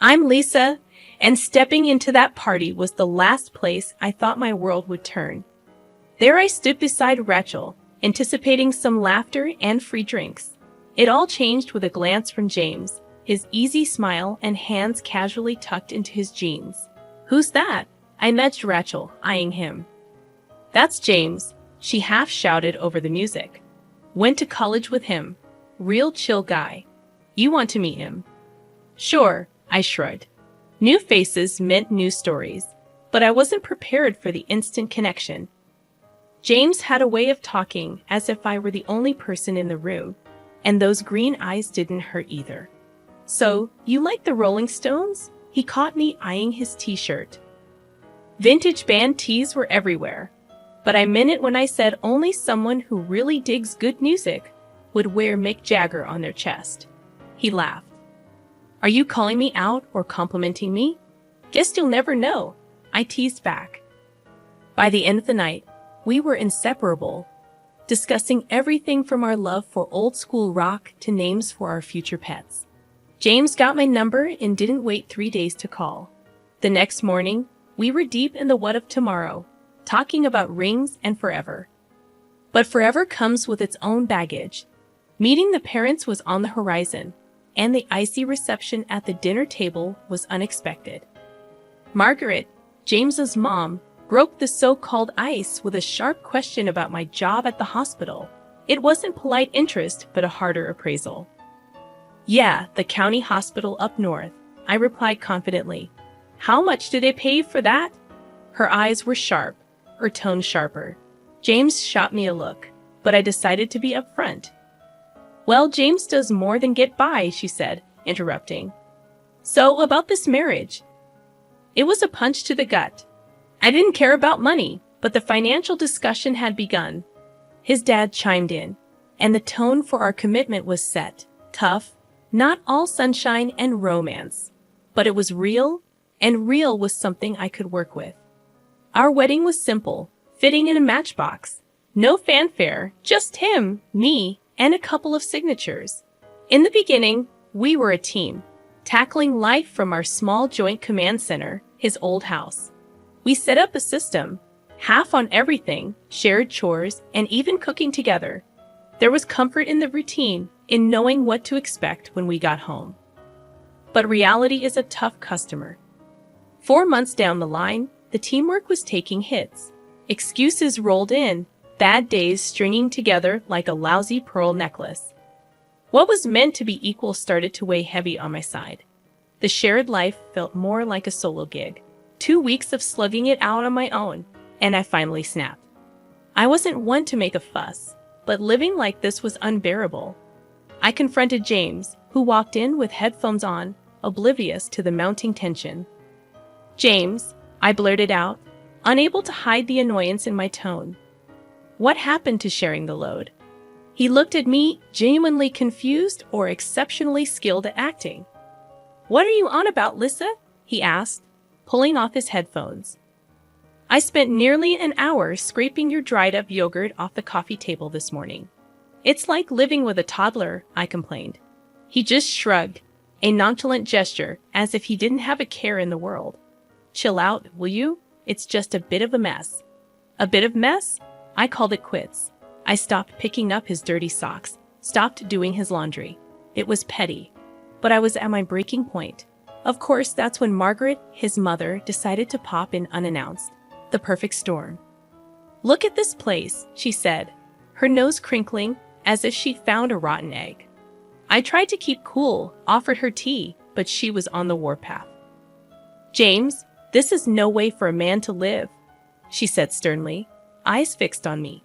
I'm Lisa, and stepping into that party was the last place I thought my world would turn. There I stood beside Rachel, anticipating some laughter and free drinks. It all changed with a glance from James, his easy smile and hands casually tucked into his jeans. "Who's that?" I nudged Rachel, eyeing him. "That's James," she half shouted over the music. "Went to college with him. Real chill guy. You want to meet him?" "Sure," I shrugged. New faces meant new stories, but I wasn't prepared for the instant connection. James had a way of talking as if I were the only person in the room, and those green eyes didn't hurt either. "So, you like the Rolling Stones?" He caught me eyeing his t-shirt. Vintage band tees were everywhere, but I meant it when I said only someone who really digs good music would wear Mick Jagger on their chest. He laughed. "Are you calling me out or complimenting me?" "Guess you'll never know," I teased back. By the end of the night, we were inseparable, discussing everything from our love for old-school rock to names for our future pets. James got my number and didn't wait 3 days to call. The next morning, we were deep in the what of tomorrow, talking about rings and forever. But forever comes with its own baggage. Meeting the parents was on the horizon, and the icy reception at the dinner table was unexpected. Margaret, James's mom, broke the so-called ice with a sharp question about my job at the hospital. It wasn't polite interest, but a harder appraisal. "Yeah, the county hospital up north," I replied confidently. "How much do they pay for that?" Her eyes were sharp, her tone sharper. James shot me a look, but I decided to be upfront. "Well, James does more than get by," she said, interrupting. "So, about this marriage." It was a punch to the gut. I didn't care about money, but the financial discussion had begun. His dad chimed in, and the tone for our commitment was set. Tough, not all sunshine and romance. But it was real, and real was something I could work with. Our wedding was simple, fitting in a matchbox. No fanfare, just him, me, and a couple of signatures. In the beginning, we were a team, tackling life from our small joint command center, his old house. We set up a system, half on everything, shared chores, and even cooking together. There was comfort in the routine, in knowing what to expect when we got home. But reality is a tough customer. 4 months down the line, the teamwork was taking hits. Excuses rolled in, bad days stringing together like a lousy pearl necklace. What was meant to be equal started to weigh heavy on my side. The shared life felt more like a solo gig. 2 weeks of slugging it out on my own, and I finally snapped. I wasn't one to make a fuss, but living like this was unbearable. I confronted James, who walked in with headphones on, oblivious to the mounting tension. "James," I blurted out, unable to hide the annoyance in my tone. "What happened to sharing the load?" He looked at me, genuinely confused or exceptionally skilled at acting. "What are you on about, Lisa?" he asked, pulling off his headphones. "I spent nearly an hour scraping your dried-up yogurt off the coffee table this morning. It's like living with a toddler," I complained. He just shrugged, a nonchalant gesture as if he didn't have a care in the world. "Chill out, will you? It's just a bit of a mess." "A bit of mess?" I called it quits. I stopped picking up his dirty socks, stopped doing his laundry. It was petty, but I was at my breaking point. Of course, that's when Margaret, his mother, decided to pop in unannounced. The perfect storm. "Look at this place," she said, her nose crinkling as if she'd found a rotten egg. I tried to keep cool, offered her tea, but she was on the warpath. "James, this is no way for a man to live," she said sternly, eyes fixed on me.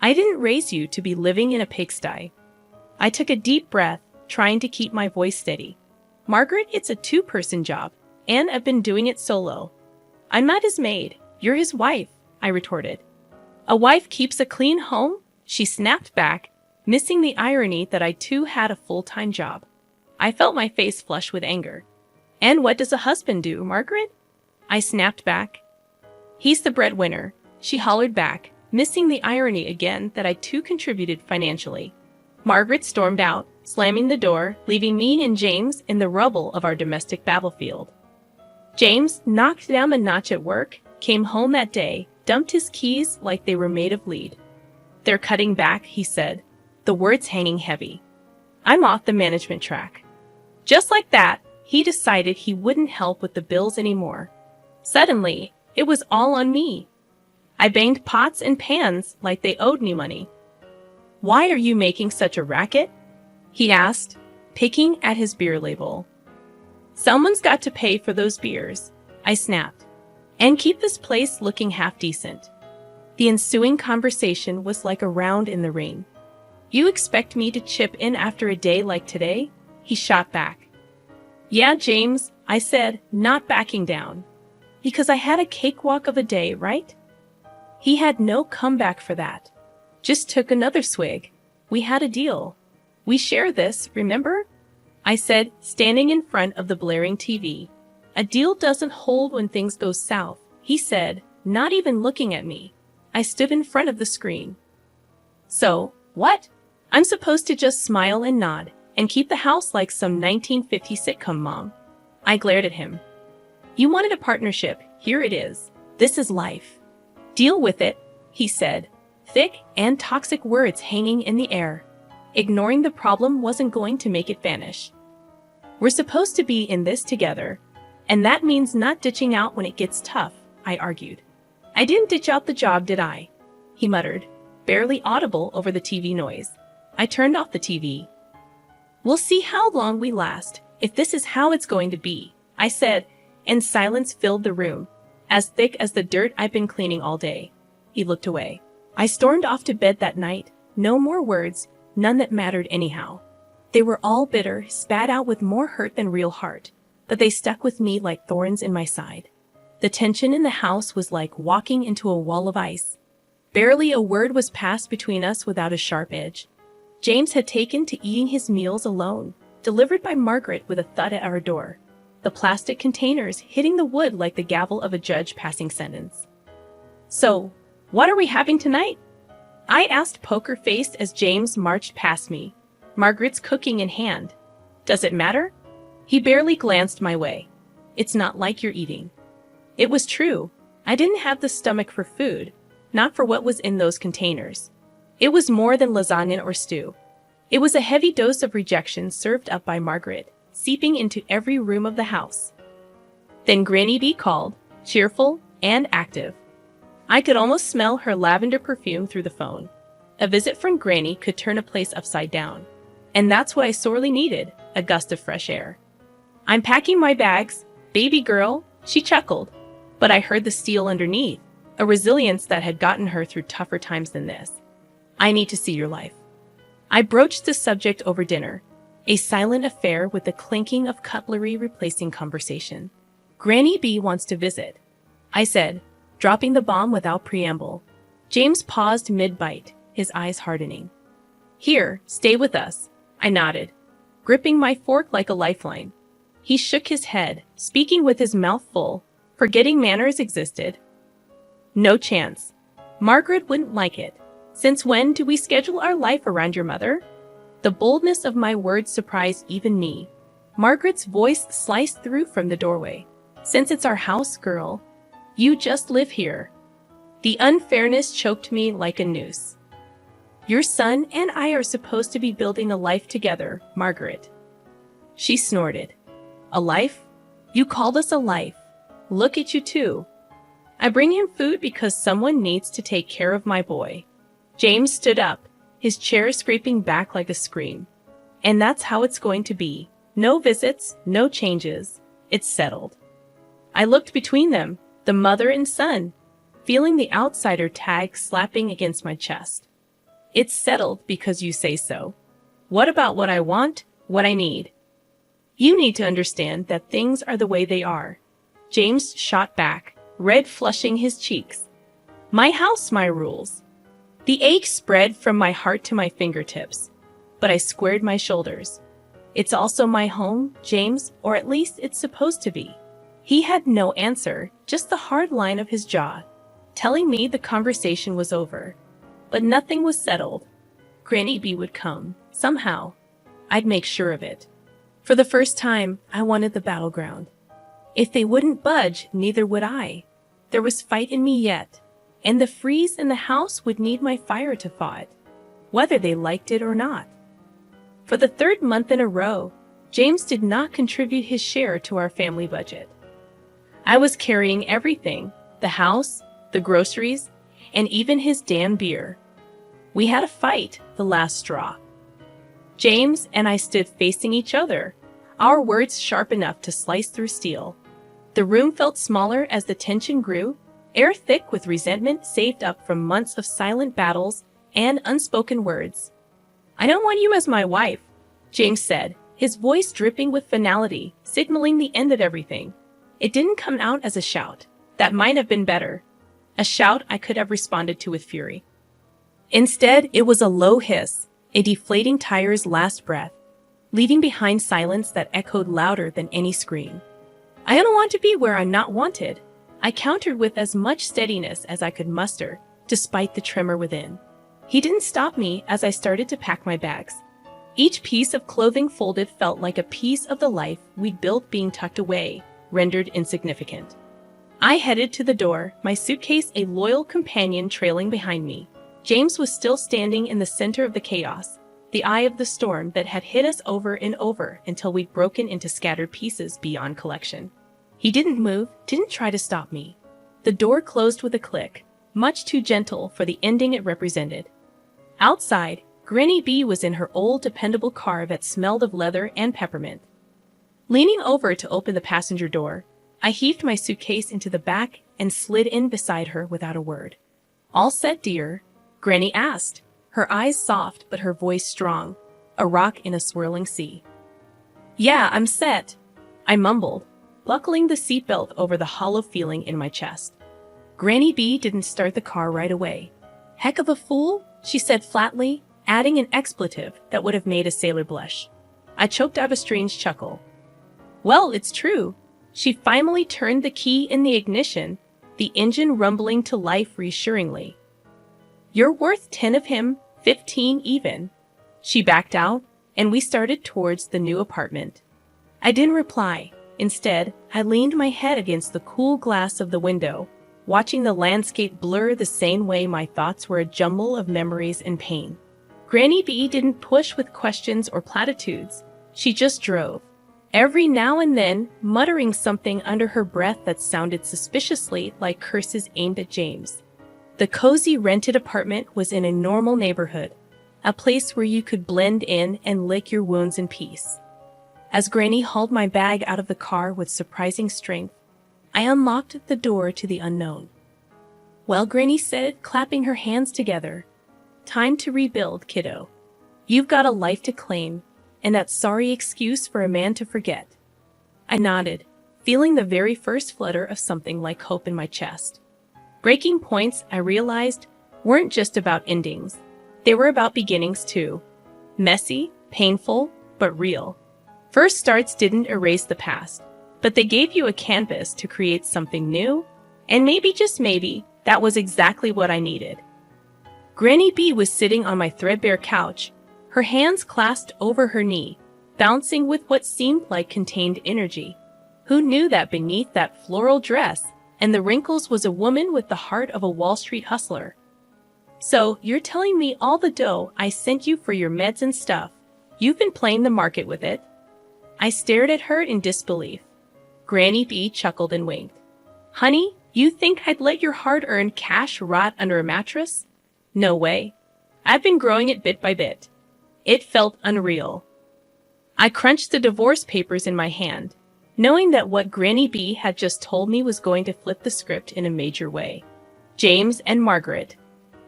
"I didn't raise you to be living in a pigsty." I took a deep breath, trying to keep my voice steady. "Margaret, it's a 2-person job, and I've been doing it solo." "I'm not his maid. You're his wife," I retorted. "A wife keeps a clean home?" She snapped back, missing the irony that I too had a full-time job. I felt my face flush with anger. "And what does a husband do, Margaret?" I snapped back. "He's the breadwinner," she hollered back, missing the irony again that I too contributed financially. Margaret stormed out, slamming the door, leaving me and James in the rubble of our domestic battlefield. James, knocked down a notch at work, came home that day, dumped his keys like they were made of lead. "They're cutting back," he said, the words hanging heavy. "I'm off the management track." Just like that, he decided he wouldn't help with the bills anymore. Suddenly, it was all on me. I banged pots and pans like they owed me money. "Why are you making such a racket?" he asked, picking at his beer label. "Someone's got to pay for those beers," I snapped, "and keep this place looking half decent." The ensuing conversation was like a round in the ring. "You expect me to chip in after a day like today?" he shot back. "Yeah, James," I said, not backing down. "Because I had a cakewalk of a day, right?" He had no comeback for that. Just took another swig. "We had a deal. We share this, remember?" I said, standing in front of the blaring TV. "A deal doesn't hold when things go south," he said, not even looking at me. I stood in front of the screen. "So, what? I'm supposed to just smile and nod and keep the house like some 1950s sitcom mom?" I glared at him. "You wanted a partnership. Here it is. This is life. Deal with it," he said, thick and toxic words hanging in the air. Ignoring the problem wasn't going to make it vanish. "We're supposed to be in this together, and that means not ditching out when it gets tough," I argued. "I didn't ditch out the job, did I?" he muttered, barely audible over the TV noise. I turned off the TV. "We'll see how long we last, if this is how it's going to be," I said, and silence filled the room, as thick as the dirt I'd been cleaning all day. He looked away. I stormed off to bed that night. No more words, none that mattered anyhow. They were all bitter, spat out with more hurt than real heart, but they stuck with me like thorns in my side. The tension in the house was like walking into a wall of ice. Barely a word was passed between us without a sharp edge. James had taken to eating his meals alone, delivered by Margaret with a thud at our door, the plastic containers hitting the wood like the gavel of a judge passing sentence. "So, what are we having tonight?" I asked, poker-faced, as James marched past me, Margaret's cooking in hand. "Does it matter?" He barely glanced my way. "It's not like you're eating." It was true. I didn't have the stomach for food, not for what was in those containers. It was more than lasagna or stew. It was a heavy dose of rejection served up by Margaret, seeping into every room of the house. Then Granny B called, cheerful and active. I could almost smell her lavender perfume through the phone. A visit from Granny could turn a place upside down. And that's what I sorely needed, a gust of fresh air. "I'm packing my bags, baby girl," she chuckled. But I heard the steel underneath, a resilience that had gotten her through tougher times than this. "I need to see your life." I broached the subject over dinner, a silent affair with the clinking of cutlery replacing conversation. "Granny B wants to visit," I said, dropping the bomb without preamble. James paused mid-bite, his eyes hardening. "Here, stay with us," I nodded, gripping my fork like a lifeline. He shook his head, speaking with his mouth full, forgetting manners existed. "No chance. Margaret wouldn't like it. Since when do we schedule our life around your mother?" The boldness of my words surprised even me. Margaret's voice sliced through from the doorway. "Since it's our house, girl. You just live here." The unfairness choked me like a noose. "Your son and I are supposed to be building a life together, Margaret." She snorted. "A life? You called us a life. Look at you two. I bring him food because someone needs to take care of my boy." James stood up, his chair scraping back like a scream. "And that's how it's going to be. No visits, no changes. It's settled." I looked between them, the mother and son, feeling the outsider tag slapping against my chest. "It's settled because you say so. What about what I want, what I need?" "You need to understand that things are the way they are." James shot back, red flushing his cheeks. "My house, my rules." The ache spread from my heart to my fingertips, but I squared my shoulders. "It's also my home, James, or at least it's supposed to be." He had no answer, just the hard line of his jaw, telling me the conversation was over. But nothing was settled. Granny B would come, somehow. I'd make sure of it. For the first time, I wanted the battleground. If they wouldn't budge, neither would I. There was fight in me yet, and the freeze in the house would need my fire to thaw it, whether they liked it or not. For the third month in a row, James did not contribute his share to our family budget. I was carrying everything, the house, the groceries, and even his damn beer. We had a fight, the last straw. James and I stood facing each other, our words sharp enough to slice through steel. The room felt smaller as the tension grew, air thick with resentment saved up from months of silent battles and unspoken words. "I don't want you as my wife," James said, his voice dripping with finality, signaling the end of everything. It didn't come out as a shout. That might have been better. A shout I could have responded to with fury. Instead, it was a low hiss, a deflating tire's last breath, leaving behind silence that echoed louder than any scream. "I don't want to be where I'm not wanted," I countered with as much steadiness as I could muster, despite the tremor within. He didn't stop me as I started to pack my bags. Each piece of clothing folded felt like a piece of the life we'd built being tucked away, rendered insignificant. I headed to the door, my suitcase a loyal companion trailing behind me. James was still standing in the center of the chaos, the eye of the storm that had hit us over and over until we'd broken into scattered pieces beyond collection. He didn't move, didn't try to stop me. The door closed with a click, much too gentle for the ending it represented. Outside, Granny B was in her old dependable car that smelled of leather and peppermint. Leaning over to open the passenger door, I heaved my suitcase into the back and slid in beside her without a word. "All set, dear?" Granny asked, her eyes soft but her voice strong, a rock in a swirling sea. "Yeah, I'm set," I mumbled, buckling the seatbelt over the hollow feeling in my chest. Granny B didn't start the car right away. "Heck of a fool," she said flatly, adding an expletive that would have made a sailor blush. I choked out a strange chuckle. "Well, it's true." She finally turned the key in the ignition, the engine rumbling to life reassuringly. "You're worth 10 of him, 15 even." She backed out, and we started towards the new apartment. I didn't reply. Instead, I leaned my head against the cool glass of the window, watching the landscape blur the same way my thoughts were a jumble of memories and pain. Granny B didn't push with questions or platitudes. She just drove, every now and then muttering something under her breath that sounded suspiciously like curses aimed at James. The cozy rented apartment was in a normal neighborhood, a place where you could blend in and lick your wounds in peace. As Granny hauled my bag out of the car with surprising strength, I unlocked the door to the unknown. "Well," Granny said, clapping her hands together, "time to rebuild, kiddo. You've got a life to claim, and that sorry excuse for a man to forget." I nodded, feeling the very first flutter of something like hope in my chest. Breaking points, I realized, weren't just about endings. They were about beginnings too. Messy, painful, but real. First starts didn't erase the past, but they gave you a canvas to create something new, and maybe, just maybe, that was exactly what I needed. Granny B was sitting on my threadbare couch, her hands clasped over her knee, bouncing with what seemed like contained energy. Who knew that beneath that floral dress and the wrinkles was a woman with the heart of a Wall Street hustler? "So, you're telling me all the dough I sent you for your meds and stuff, you've been playing the market with it?" I stared at her in disbelief. Granny B chuckled and winked. "Honey, you think I'd let your hard-earned cash rot under a mattress? No way. I've been growing it bit by bit." It felt unreal. I crunched the divorce papers in my hand, knowing that what Granny B had just told me was going to flip the script in a major way. James and Margaret,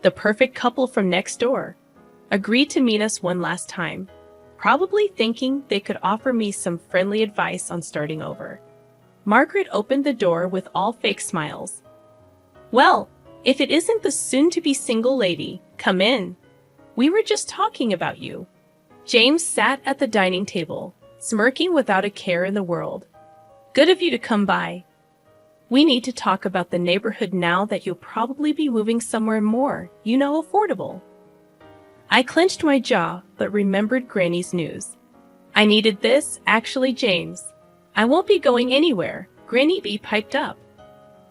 the perfect couple from next door, agreed to meet us one last time, probably thinking they could offer me some friendly advice on starting over. Margaret opened the door with all fake smiles. "Well, if it isn't the soon-to-be single lady, come in. We were just talking about you." James sat at the dining table, smirking without a care in the world. "Good of you to come by. We need to talk about the neighborhood now that you'll probably be moving somewhere more, affordable." I clenched my jaw, but remembered Granny's news. I needed this, actually, James. I won't be going anywhere, Granny B piped up.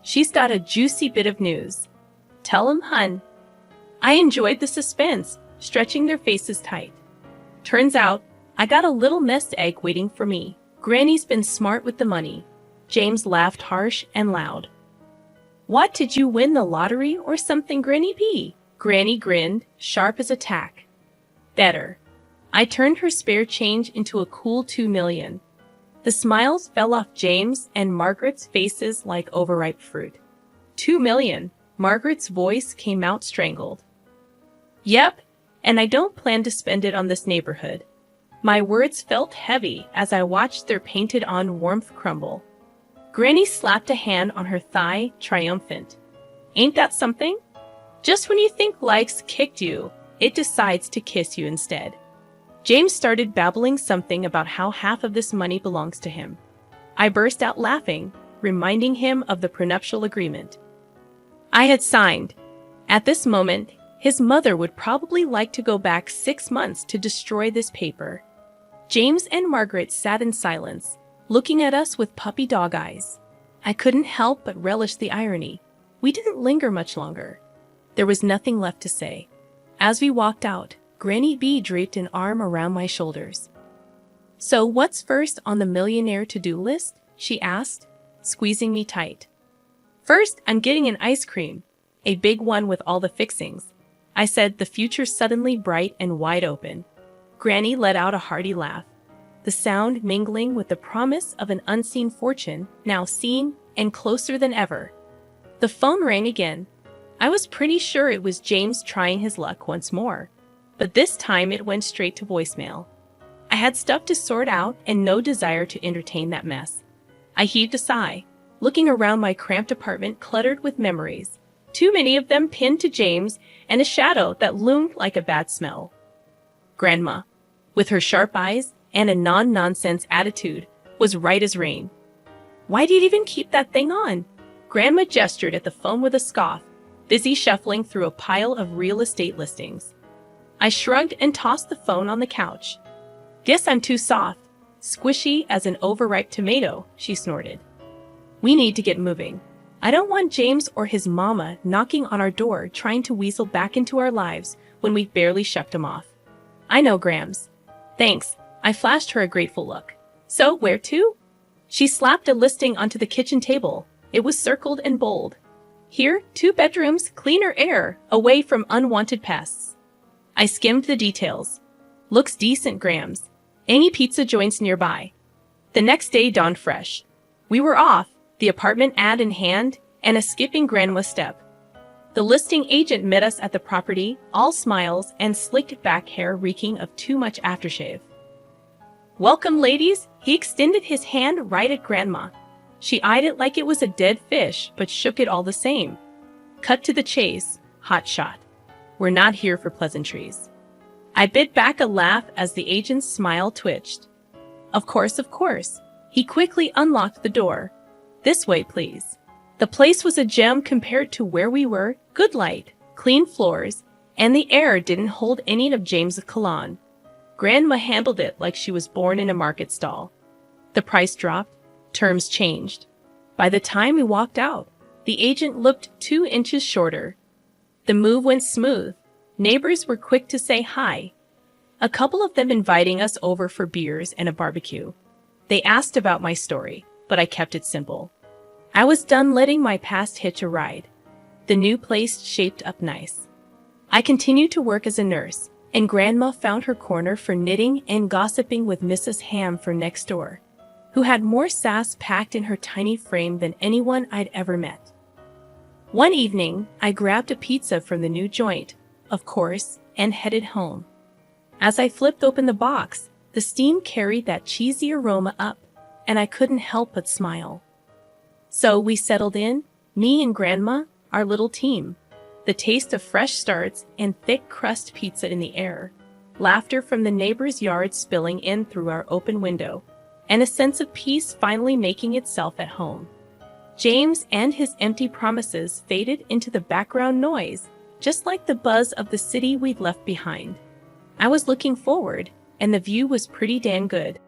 She's got a juicy bit of news. Tell 'em, hun. I enjoyed the suspense, stretching their faces tight. Turns out, I got a little nest egg waiting for me. Granny's been smart with the money. James laughed harsh and loud. What, did you win the lottery or something, Granny B? Granny grinned, sharp as a tack. Better. I turned her spare change into a cool 2 million. The smiles fell off James and Margaret's faces like overripe fruit. 2 million. Margaret's voice came out strangled. Yep, and I don't plan to spend it on this neighborhood. My words felt heavy as I watched their painted-on warmth crumble. Granny slapped a hand on her thigh, triumphant. Ain't that something? Just when you think life's kicked you, it decides to kiss you instead. James started babbling something about how half of this money belongs to him. I burst out laughing, reminding him of the prenuptial agreement I had signed. At this moment, his mother would probably like to go back 6 months to destroy this paper. James and Margaret sat in silence, looking at us with puppy dog eyes. I couldn't help but relish the irony. We didn't linger much longer. There was nothing left to say. As we walked out, Granny B draped an arm around my shoulders. So what's first on the millionaire to-do list? She asked, squeezing me tight. First, I'm getting an ice cream, a big one with all the fixings. I said, the future suddenly bright and wide open. Granny let out a hearty laugh, the sound mingling with the promise of an unseen fortune, now seen and closer than ever. The phone rang again. I was pretty sure it was James trying his luck once more, but this time it went straight to voicemail. I had stuff to sort out and no desire to entertain that mess. I heaved a sigh, looking around my cramped apartment cluttered with memories, too many of them pinned to James and a shadow that loomed like a bad smell. Grandma, with her sharp eyes and a non-nonsense attitude, was right as rain. Why do you even keep that thing on? Grandma gestured at the phone with a scoff, busy shuffling through a pile of real estate listings. I shrugged and tossed the phone on the couch. Guess I'm too soft, squishy as an overripe tomato, she snorted. We need to get moving. I don't want James or his mama knocking on our door trying to weasel back into our lives when we've barely shucked him off. I know, Grams. Thanks. I flashed her a grateful look. So, where to? She slapped a listing onto the kitchen table. It was circled and bold. Here, 2 bedrooms, cleaner air, away from unwanted pests. I skimmed the details. Looks decent, Grams. Any pizza joints nearby. The next day dawned fresh. We were off, the apartment ad in hand, and a skipping grandma step. The listing agent met us at the property, all smiles and slicked back hair reeking of too much aftershave. Welcome, ladies, he extended his hand right at Grandma. She eyed it like it was a dead fish, but shook it all the same. Cut to the chase, hot shot. We're not here for pleasantries. I bit back a laugh as the agent's smile twitched. Of course, of course. He quickly unlocked the door. This way, please. The place was a gem compared to where we were. Good light, clean floors, and the air didn't hold any of James's cologne. Grandma handled it like she was born in a market stall. The price dropped. Terms changed. By the time we walked out, the agent looked 2 inches shorter. The move went smooth. Neighbors were quick to say hi, a couple of them inviting us over for beers and a barbecue. They asked about my story, but I kept it simple. I was done letting my past hitch a ride. The new place shaped up nice. I continued to work as a nurse, and Grandma found her corner for knitting and gossiping with Mrs. Ham from next door, who had more sass packed in her tiny frame than anyone I'd ever met. One evening, I grabbed a pizza from the new joint, of course, and headed home. As I flipped open the box, the steam carried that cheesy aroma up, and I couldn't help but smile. So we settled in, me and Grandma, our little team, the taste of fresh starts and thick crust pizza in the air, laughter from the neighbor's yard spilling in through our open window, and a sense of peace finally making itself at home. James and his empty promises faded into the background noise, just like the buzz of the city we'd left behind. I was looking forward, and the view was pretty damn good.